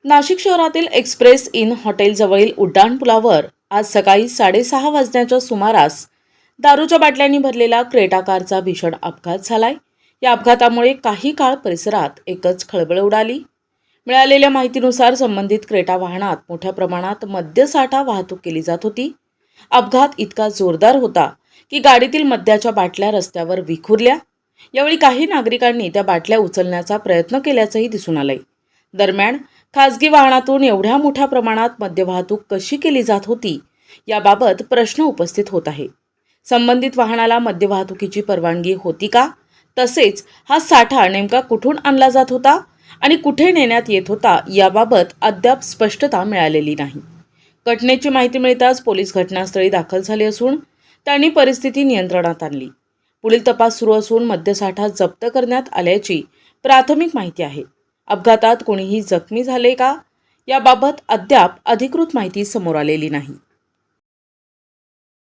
नाशिक शहरातील express in हॉटेलजवळील उड्डाणपुलावर आज सकाळी 6:30 वाजण्याच्या सुमारास दारूच्या बाटल्यांनी भरलेला क्रेटा कारचा भीषण अपघात झालाय। या अपघातामुळे काही काळ परिसरात एकच खळबळ उडाली। मिळालेल्या माहितीनुसार संबंधित क्रेटा वाहनात मोठ्या प्रमाणात मद्यसाठा वाहतूक केली जात होती। अपघात इतका जोरदार होता की गाडीतील मद्याच्या बाटल्या रस्त्यावर विखुरल्या। यावेळी काही नागरिकांनी त्या बाटल्या उचलण्याचा प्रयत्न केल्याचंही दिसून आलंय। दरम्यान खासगी वाहनातून एवढ्या मोठ्या प्रमाणात मद्य वाहतूक कशी केली जात होती याबाबत प्रश्न उपस्थित होत आहे। संबंधित वाहनाला मद्य वाहतुकीची परवानगी होती का? तसेच हा साठा नेमका कुठून आणला जात होता आणि कुठे नेण्यात येत होता याबाबत अद्याप स्पष्टता मिळालेली नाही। घटनेची माहिती मिळताच पोलीस घटनास्थळी दाखल झाले असून त्यांनी परिस्थिती नियंत्रणात आणली। पुढील तपास सुरू असून मद्यसाठा जप्त करण्यात आल्याची प्राथमिक माहिती आहे। अपघातात कोणीही जखमी झाले का याबाबत अद्याप अधिकृत माहिती समोर आलेली नाही।